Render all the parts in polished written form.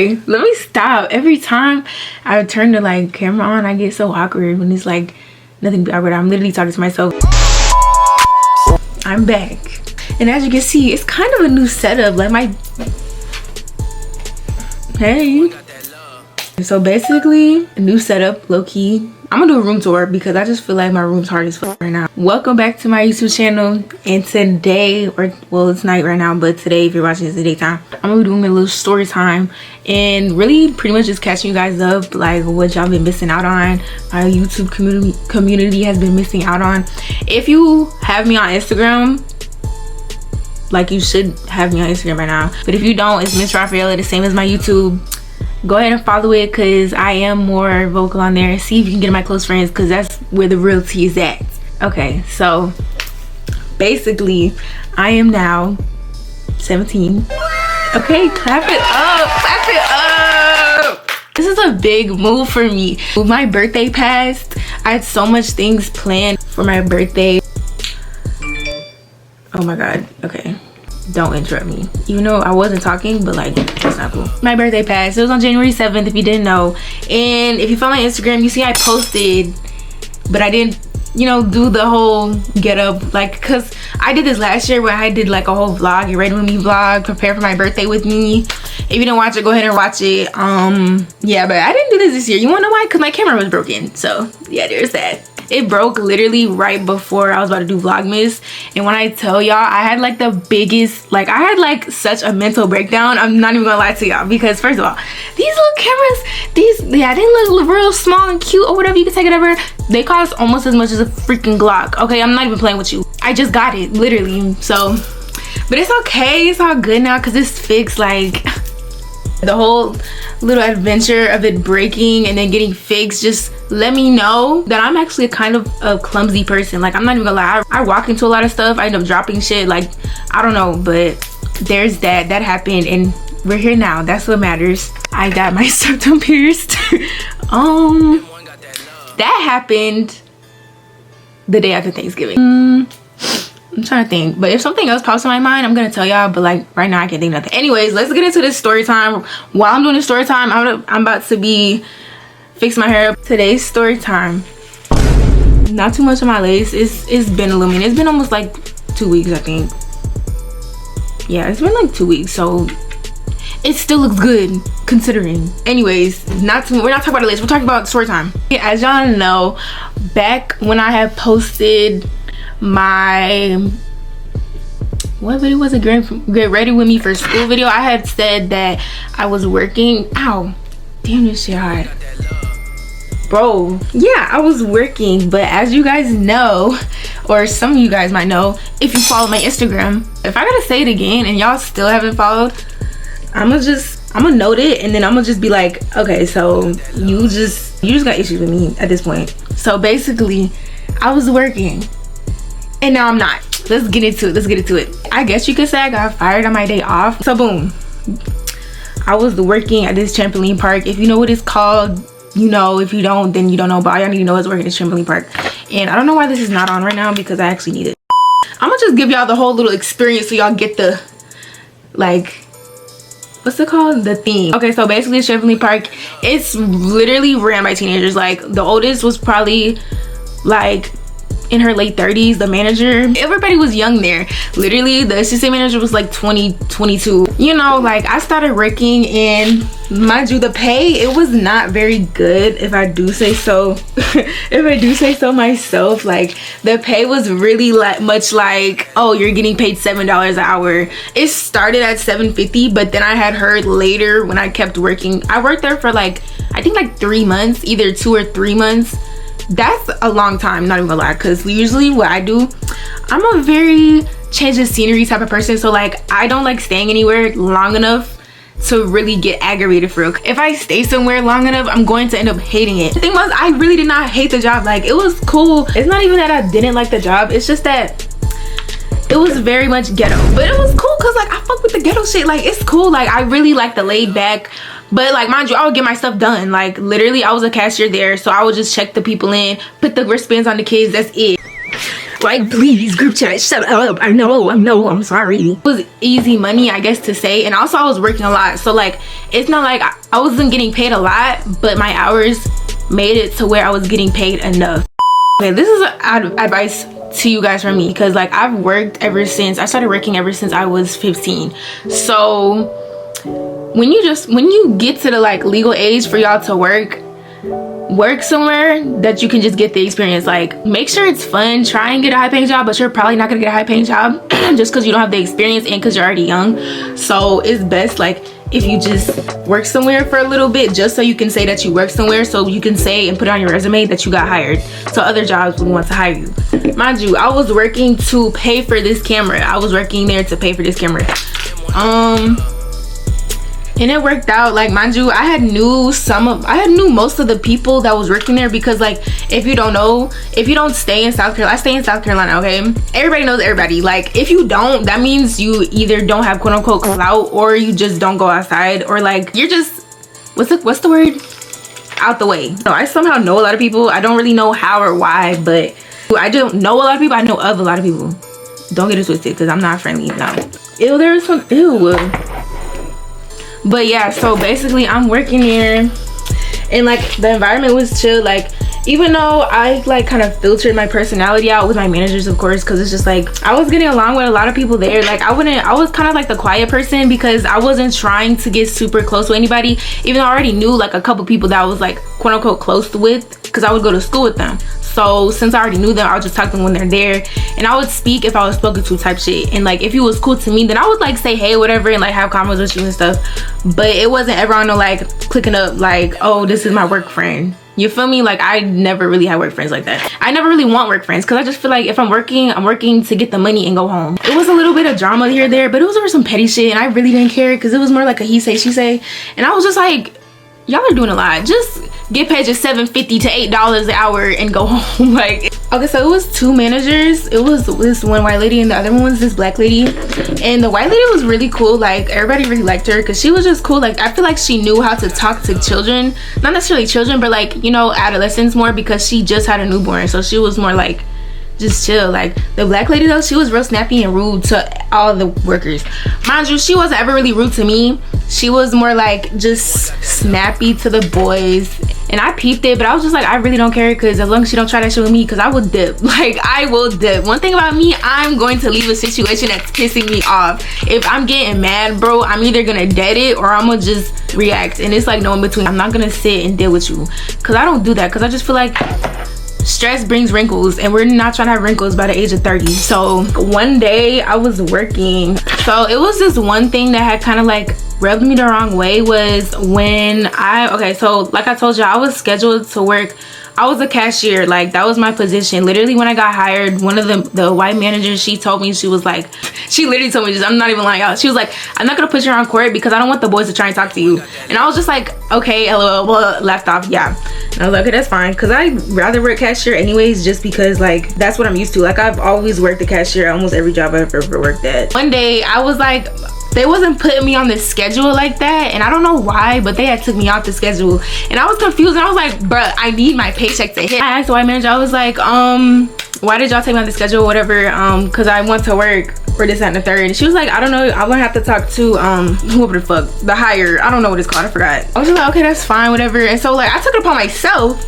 Let me stop. Every time I turn the like camera on, I get so awkward when it's like nothing but awkward. I'm literally talking to myself. I'm back, and as you can see, it's kind of a new setup. Like my hey, so basically a new setup, low-key. I'm gonna do a room tour because I just feel like my room's hard as fuck right now. Welcome back to my YouTube channel, and today, or well, it's night right now, but today if you're watching it's the daytime, I'm gonna be doing a little story time and really pretty much just catching you guys up, like what y'all been missing out on, my YouTube community has been missing out on. If you have me on Instagram, like you should have me on Instagram right now, but if you don't, it's msraphaella, the same as my YouTube. Go ahead and follow it because I am more vocal on there. See if you can get in my close friends because that's where the real tea is at. Okay, so basically I am now 17. Okay, clap it up, clap it up. This is a big move for me. With my birthday passed, I had so much things planned for my birthday. Oh my god, okay. Don't interrupt me. Even though I wasn't talking, but like, it's not cool. My birthday passed. It was on January 7th, if you didn't know. And if you follow my Instagram, you see I posted, but I didn't, you know, do the whole get up, like, cause I did this last year where I did like a whole vlog, get ready with me vlog, prepare for my birthday with me. If you didn't watch it, go ahead and watch it. Yeah, but I didn't do this year. You wanna know why? Cause my camera was broken. So yeah, there's that. It broke literally right before I was about to do Vlogmas, and when I tell y'all, I had like the biggest, like I had like such a mental breakdown. I'm not even gonna lie to y'all because first of all, these little cameras, yeah, they look real small and cute or whatever, you can take it over. They cost almost as much as a freaking Glock. Okay, I'm not even playing with you. I just got it, literally. So, but it's okay, it's all good now because it's fixed. Like the whole little adventure of it breaking and then getting fixed just let me know that I'm actually kind of a clumsy person. Like I'm not even gonna lie, I walk into a lot of stuff, I end up dropping shit, like I don't know, but there's that happened and we're here now. That's what matters. I got my septum pierced. That happened the day after Thanksgiving. I'm trying to think, but if something else pops in my mind, I'm gonna tell y'all, but like right now I can't think of nothing. Anyways, let's get into this story time. While I'm doing the story time, I'm about to be fixing my hair up. Today's story time, not too much on my lace. It's been a little minute. It's been almost like 2 weeks, I think. Yeah, it's been like 2 weeks, so it still looks good considering. Anyways, we're not talking about the lace, we're talking about story time. Yeah, as y'all know, back when I had posted my, what video was it, get ready with me for school video, I had said that I was working. Ow, damn, this shit hot, bro. Yeah, I was working, but as you guys know, or some of you guys might know if you follow my Instagram, if I gotta say it again and y'all still haven't followed, I'm gonna note it and then I'm gonna just be like, okay, so you just got issues with me at this point. So basically I was working and now I'm not. Let's get into it. I guess you could say I got fired on my day off. So boom, I was working at this trampoline park. If you know what it's called, you know. If you don't, then you don't know, but all y'all need to know is working at this trampoline park. And I don't know why this is not on right now because I actually need it. I'm gonna just give y'all the whole little experience so y'all get the, like, what's it called, the theme. Okay, so basically this trampoline park, it's literally ran by teenagers. Like the oldest was probably like in her late 30s. The manager, everybody was young there. Literally the assistant manager was like 20, 22. You know, like I started working, and mind you, the pay, it was not very good, if I do say so. If I do say so myself. Like the pay was really much like, oh, you're getting paid $7 an hour. It started at $7.50, but then I had heard later when I kept working, I worked there for like, I think like 3 months, either 2 or 3 months. That's a long time, not even gonna lie, because usually what I do, I'm a very change of scenery type of person. So like I don't like staying anywhere long enough to really get aggravated for real. If I stay somewhere long enough, I'm going to end up hating it. The thing was, I really did not hate the job. Like it was cool. It's not even that I didn't like the job, it's just that it was very much ghetto, but it was cool because like I fuck with the ghetto shit. Like it's cool. Like I really like the laid back. But like, mind you, I would get my stuff done. Like literally I was a cashier there, so I would just check the people in, put the wristbands on the kids, that's it. Like, please, group chat, shut up. I know, I'm sorry. It was easy money, I guess, to say. And also I was working a lot, so like it's not like I wasn't getting paid a lot, but my hours made it to where I was getting paid enough. Okay, this is advice to you guys from me, because like I've worked ever since I started working, ever since I was 15. So when you get to the like legal age for y'all to work somewhere that you can just get the experience. Like, make sure it's fun. Try and get a high paying job, but you're probably not gonna get a high paying job just because you don't have the experience and because you're already young. So it's best like if you just work somewhere for a little bit, just so you can say that you work somewhere, so you can say and put it on your resume that you got hired, so other jobs would want to hire you. Mind you, I was working to pay for this camera. I was working there to pay for this camera. And it worked out. Like, mind you, I knew most of the people that was working there, because like if you don't stay in South Carolina, I stay in South Carolina, okay? Everybody knows everybody. Like, if you don't, that means you either don't have quote unquote clout, or you just don't go outside, or like you're just what's the word, out the way. No, I somehow know a lot of people. I don't really know how or why, but I don't know a lot of people. I know of a lot of people. Don't get it twisted, because I'm not friendly. No. Ew, there's some ew. But yeah, so basically I'm working here, and like the environment was chill. Like, even though I like kind of filtered my personality out with my managers, of course, because it's just like I was getting along with a lot of people there. Like, I was kind of like the quiet person, because I wasn't trying to get super close with anybody, even though I already knew like a couple people that I was like quote unquote close with, because I would go to school with them. So since I already knew them, I would just talk to them when they're there, and I would speak if I was spoken to type shit. And like if you was cool to me, then I would like say hey, whatever, and like have convos with you and stuff. But it wasn't ever on no like clicking up like, oh, this is my work friend. You feel me? Like, I never really had work friends like that. I never really want work friends, because I just feel like if I'm working to get the money and go home. It was a little bit of drama here and there, but it was over some petty shit, and I really didn't care, because it was more like a he say she say. And I was just like, y'all are doing a lot. Just get paid just $7.50 to $8 an hour and go home. Like, okay, so it was two managers. It was this one white lady, and the other one was this black lady. And the white lady was really cool. Like, everybody really liked her, because she was just cool. Like, I feel like she knew how to talk to children, not necessarily children, but like, you know, adolescents more, because she just had a newborn. So she was more like just chill. Like, the black lady though, she was real snappy and rude to all the workers. Mind you, she wasn't ever really rude to me. She was more like just snappy to the boys, and I peeped it, but I was just like, I really don't care, because as long as she don't try that shit with me, because I will dip. Like, I will dip. One thing about me, I'm going to leave a situation that's pissing me off. If I'm getting mad, bro, I'm either gonna dead it, or I'm gonna just react, and it's like no in between. I'm not gonna sit and deal with you, because I don't do that, because I just feel like stress brings wrinkles, and we're not trying to have wrinkles by the age of 30. So one day I was working, so it was this one thing that had kind of like rubbed me the wrong way, was when so like I told you, I was scheduled to work. I was a cashier. Like, that was my position. Literally, when I got hired, one of the white managers, she told me, she was like, she literally told me this, I'm not even lying out. She was like, I'm not gonna put you on court, because I don't want the boys to try and talk to you. And I was just like, okay, lol, well, laughed off, yeah. And I was like, okay, that's fine, because I'd rather work cashier anyways, just because like that's what I'm used to. Like, I've always worked a cashier almost every job I've ever worked at. One day I was like, they wasn't putting me on the schedule like that, and I don't know why, but they had took me off the schedule, and I was confused, and I was like, bruh, I need my paycheck to hit. I asked the white manager, I was like, why did y'all take me on the schedule, whatever, because I want to work for this, that, and the third. And she was like, I don't know, I'm gonna have to talk to whoever the fuck, the hire, I don't know what it's called, I forgot. I was just like, okay, that's fine, whatever. And so like I took it upon myself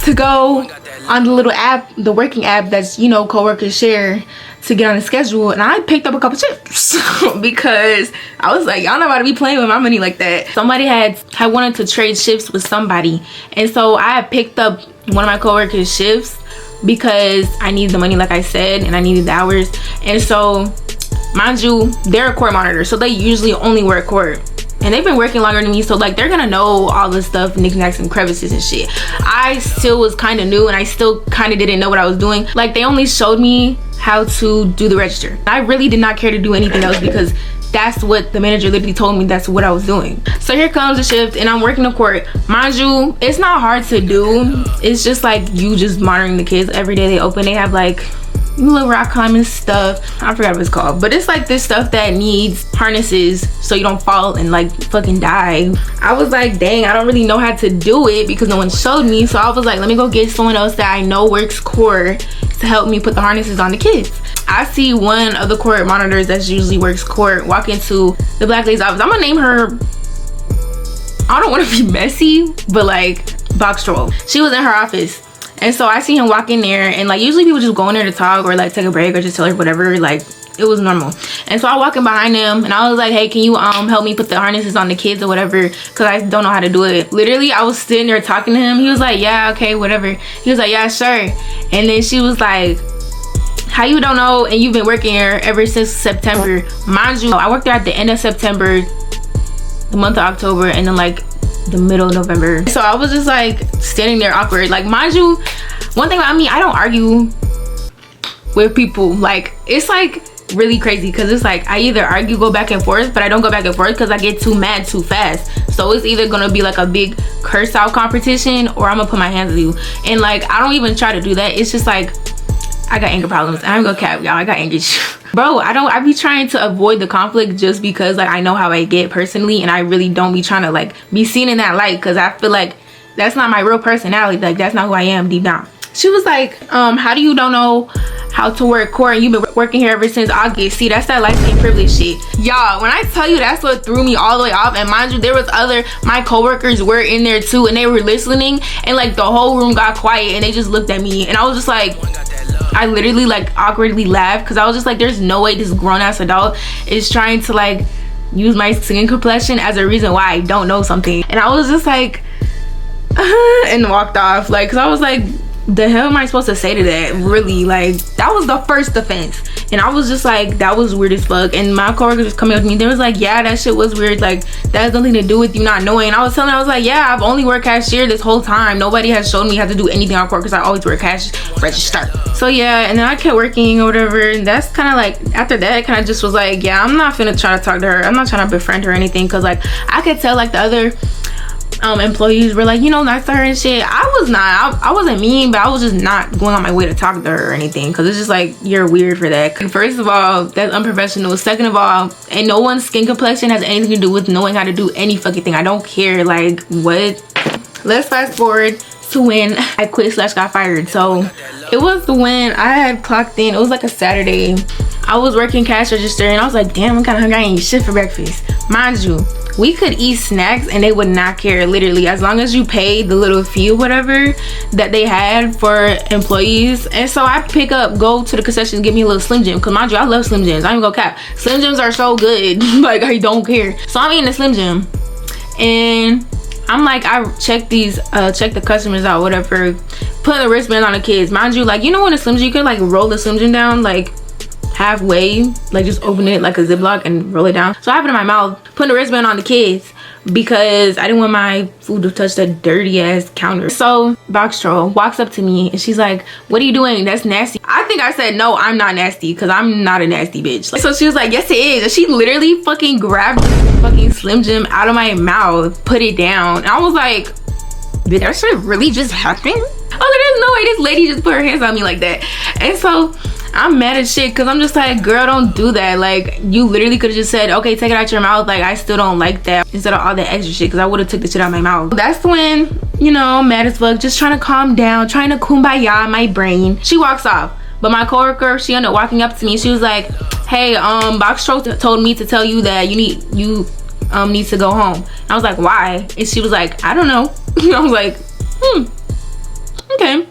to go on the little app, the working app that's, you know, coworkers share, to get on the schedule, and I picked up a couple chips because I was like, y'all not about to be playing with my money like that. Somebody had wanted to trade shifts with somebody, and so I had picked up one of my coworkers' shifts because I needed the money, like I said, and I needed the hours. And so, mind you, they're a court monitor, so they usually only work court, and they've been working longer than me, so like they're gonna know all this stuff, knickknacks and crevices and shit. I still was kind of new, and I still kind of didn't know what I was doing. Like, they only showed me how to do the register. I really did not care to do anything else, because that's what the manager literally told me, that's what I was doing. So here comes the shift, and I'm working the court. Mind you, it's not hard to do. It's just like you just monitoring the kids every day they open. They have like little rock climbing stuff, I forgot what it's called, but it's like this stuff that needs harnesses so you don't fall and like fucking die. I was like, dang, I don't really know how to do it because no one showed me. So I was like, let me go get someone else that I know works core to help me put the harnesses on the kids. I see one of the court monitors that usually works court walk into the black lady's office. I'm gonna name her, I don't want to be messy, but like box troll. She was in her office, and so I see him walk in there, and like usually people just go in there to talk or like take a break or just tell her whatever, like it was normal. And so I walk in behind him and I was like, hey, can you help me put the harnesses on the kids or whatever, because I don't know how to do it. Literally, I was sitting there talking to him. He was like, yeah, okay, whatever. He was like, yeah, sure. And then she was like, how you don't know and you've been working here ever since September? Mind you, I worked there at the end of September, the month of October, and then like the middle of November. So I was just like standing there awkward. Like, mind you, one thing about me, I don't argue with people. Like, it's like really crazy because it's like I either argue, go back and forth, but I don't go back and forth because I get too mad too fast. So it's either gonna be like a big curse out competition or I'm gonna put my hands on you. And like, I don't even try to do that. It's just like I got anger problems. I'm gonna cap, y'all. I got anger bro. I be trying to avoid the conflict just because like I know how I get personally, and I really don't be trying to like be seen in that light because I feel like that's not my real personality. Like, that's not who I am deep down. She was like, how do you don't know how to work court and you've been working here ever since August? See, that's that light skin privilege shit, y'all. When I tell you, that's what threw me all the way off. And mind you, there was my coworkers were in there too, and they were listening, and like the whole room got quiet and they just looked at me, and I was just like, I literally like awkwardly laughed because I was just like, there's no way this grown-ass adult is trying to like use my skin complexion as a reason why I don't know something. And I was just like and walked off, like, because I was like, the hell am I supposed to say to that? Really, like, that was the first offense. And I was just like, that was weird as fuck. And my coworkers was coming up to me, they was like, yeah, that shit was weird, like that has nothing to do with you not knowing. And I was telling them, I was like, yeah, I've only worked cashier this whole time. Nobody has shown me how to do anything on court because I always work cash register. So yeah, and then I kept working or whatever, and that's kind of like, after that, kind of just was like, yeah, I'm not finna try to talk to her. I'm not trying to befriend her or anything, because like I could tell like the other employees were like, you know, nice to her and shit. I wasn't mean, but I was just not going on my way to talk to her or anything, because it's just like, you're weird for that. First of all, that's unprofessional. Second of all, and no one's skin complexion has anything to do with knowing how to do any fucking thing. I don't care. Like, what? Let's fast forward to when I quit / got fired. So it was when I had clocked in. It was like a Saturday. I was working cash register and I was like, damn, I'm kind of hungry. I ain't eat shit for breakfast. Mind you, we could eat snacks and they would not care, literally, as long as you paid the little fee or whatever that they had for employees. And so I go to the concession, give me a little Slim Jim, because mind you, I love Slim Jims. I ain't gonna cap. Slim Jims are so good. Like, I don't care. So I'm eating a Slim Jim and I'm like, I check the customers out, whatever, put a wristband on the kids. Mind you, like, you know when a Slim Jim, you could like roll the Slim Jim down like halfway, like just open it like a Ziploc and roll it down. So I have it in my mouth, putting a wristband on the kids because I didn't want my food to touch that dirty ass counter. So box troll walks up to me and she's like, what are you doing? That's nasty. I think I said, no, I'm not nasty, because I'm not a nasty bitch. Like, so she was like, yes it is. And she literally fucking grabbed the fucking Slim Jim out of my mouth, put it down, and I was like, did that shit really just happen? I was like, there's no way this lady just put her hands on me like that. And so I'm mad as shit, because I'm just like, girl, don't do that. Like, you literally could have just said, okay, take it out your mouth. Like, I still don't like that, instead of all that extra shit, because I would have took the shit out of my mouth. That's when, you know, mad as fuck, just trying to calm down, trying to kumbaya my brain. She walks off, but my coworker, she ended up walking up to me. She was like, hey, box troll told me to tell you that you need to go home. And I was like, why? And she was like, I don't know. And I was like, okay.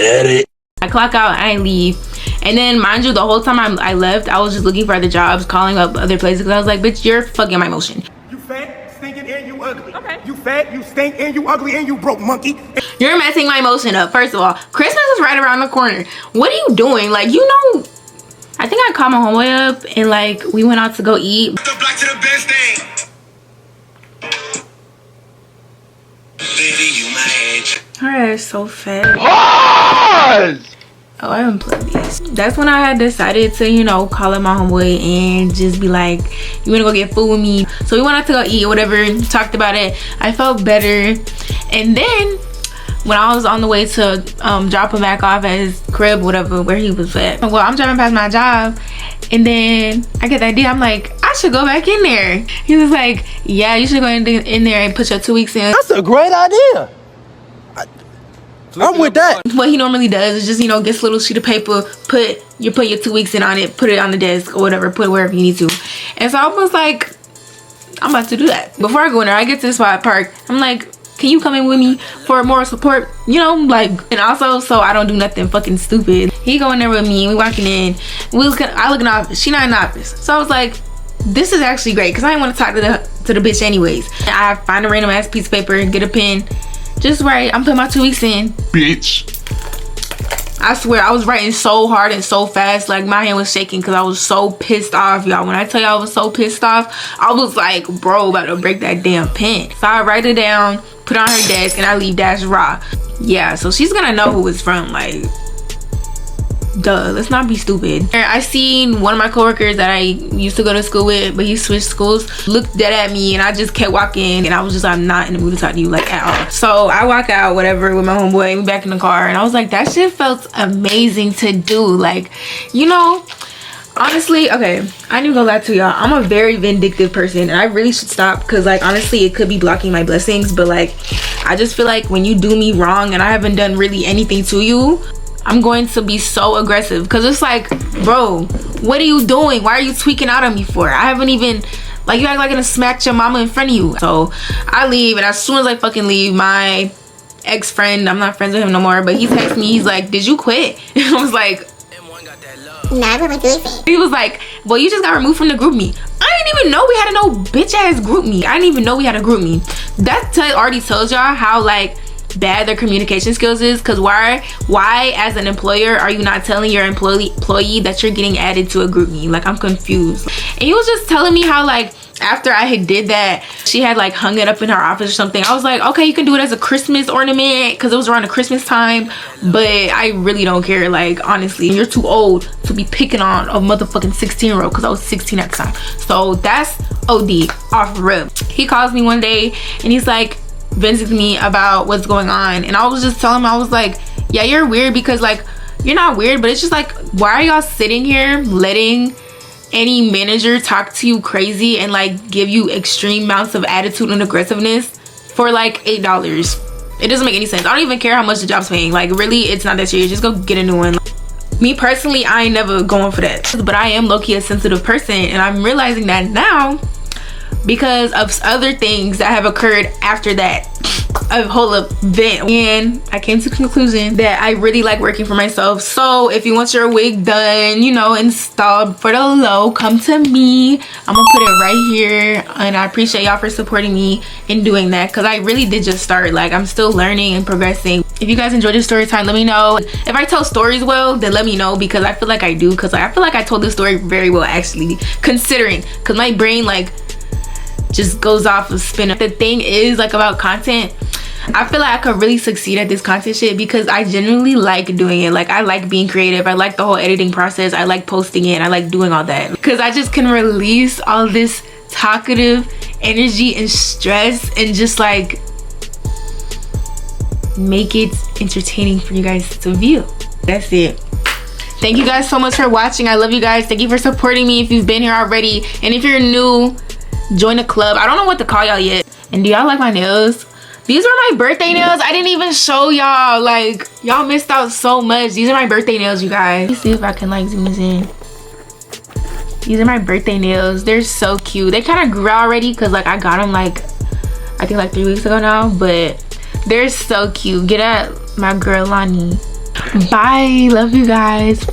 Bet it. I clock out, I leave, and then mind you, the whole time I left, I was just looking for other jobs, calling up other places, because I was like, bitch, you're fucking my motion. You fat, stinking, and you ugly. Okay. You fat, you stink, and you ugly, and you broke, monkey. You're messing my motion up. First of all, Christmas is right around the corner. What are you doing? Like, you know, I think I called my homeboy up and like we went out to go eat. The black to the best thing. Baby, you my age. Her ass so fat. Pause! Oh, I unplugged these. That's when I had decided to, you know, call up my homeboy and just be like, you wanna go get food with me? So we went out to go eat or whatever, talked about it. I felt better. And then when I was on the way to drop him back off at his crib, whatever, where he was at. Well, I'm driving past my job, and then I get the idea. I'm like, I should go back in there. He was like, yeah, you should go in there and put your 2 weeks in. That's a great idea. I'm with that. What he normally does is just, you know, gets a little sheet of paper, put your 2 weeks in on it, put it on the desk or whatever, put it wherever you need to. And so I was like, I'm about to do that. Before I go in there, I get to the spot park. I'm like, can you come in with me for moral support? You know, like, and also so I don't do nothing fucking stupid. He go in there with me, we walking in. I look in the office. She not in the office. So I was like, this is actually great because I didn't want to talk to the bitch anyways. I find a random ass piece of paper and get a pen. Just write, I'm putting my 2 weeks in. Bitch. I swear, I was writing so hard and so fast. Like, my hand was shaking because I was so pissed off, y'all. When I tell y'all I was so pissed off, I was like, bro, about to break that damn pen. So I write it down, put it on her desk, and I leave dash raw. Yeah, so she's gonna know who it's from. Like, duh, let's not be stupid. I seen one of my coworkers that I used to go to school with, but he switched schools, looked dead at me, and I just kept walking, and I was just, I'm not in the mood to talk to you, like, at all. So I walk out, whatever, with my homeboy, we back in the car, and I was like, that shit felt amazing to do. Like, you know, honestly, okay, I ain't even gonna lie to y'all, I'm a very vindictive person, and I really should stop, because, like, honestly, it could be blocking my blessings, but, like, I just feel like when you do me wrong, and I haven't done really anything to you, I'm going to be so aggressive, because it's like, bro, what are you doing? Why are you tweaking out on me for? I haven't even, like, you act like I'm gonna smack your mama in front of you. So I leave, and as soon as I fucking leave, my ex-friend, I'm not friends with him no more, but he texted me, he's like, did you quit? And I was like, he was like, well, you just got removed from the group me. I didn't even know we had a no bitch ass group me. I didn't even know we had a group me. That already tells y'all how, like, bad their communication skills is. Because why as an employer are you not telling your employee that you're getting added to a group me? Like, I'm confused. And he was just telling me how, like, after I had did that, she had like hung it up in her office or something. I was like, okay, you can do it as a Christmas ornament, because it was around the Christmas time, but I really don't care. Like, honestly, you're too old to be picking on a motherfucking 16-year-old, because I was 16 at the time. So that's OD, off rip. He calls me one day and he's like venting to me about what's going on, and I was just telling him, I was like, yeah, you're weird, because like, you're not weird, but it's just like, why are y'all sitting here letting any manager talk to you crazy and like give you extreme amounts of attitude and aggressiveness for like $8? It doesn't make any sense. I don't even care how much the job's paying. Like, really, it's not that serious. Just go get a new one. Me personally, I ain't never going for that, but I am low-key a sensitive person, and I'm realizing that now because of other things that have occurred after that a whole event, and I came to the conclusion that I really like working for myself. So if you want your wig done, you know, installed for the low, come to me. I'm gonna put it right here, and I appreciate y'all for supporting me in doing that, because I really did just start. Like, I'm still learning and progressing. If you guys enjoyed this story time, let me know. If I tell stories well, then let me know, because I feel like I do, because I feel like I told this story very well, actually, considering, because my brain like just goes off of spin. The thing is, like, about content, I feel like I could really succeed at this content shit because I genuinely like doing it. Like, I like being creative. I like the whole editing process. I like posting it. I like doing all that, because I just can release all this talkative energy and stress and just like make it entertaining for you guys to view. That's it. Thank you guys so much for watching. I love you guys. Thank you for supporting me if you've been here already, and if you're new, join the club. I don't know what to call y'all yet. And do y'all like my nails? These are my birthday nails. I didn't even show y'all. Like, y'all missed out so much. These are my birthday nails, you guys. Let me see if I can like zoom this in. These are my birthday nails. They're so cute. They kind of grew already, because like I got them like, I think like 3 weeks ago now, but they're so cute. Get at my girl Lonnie. Bye. Love you guys.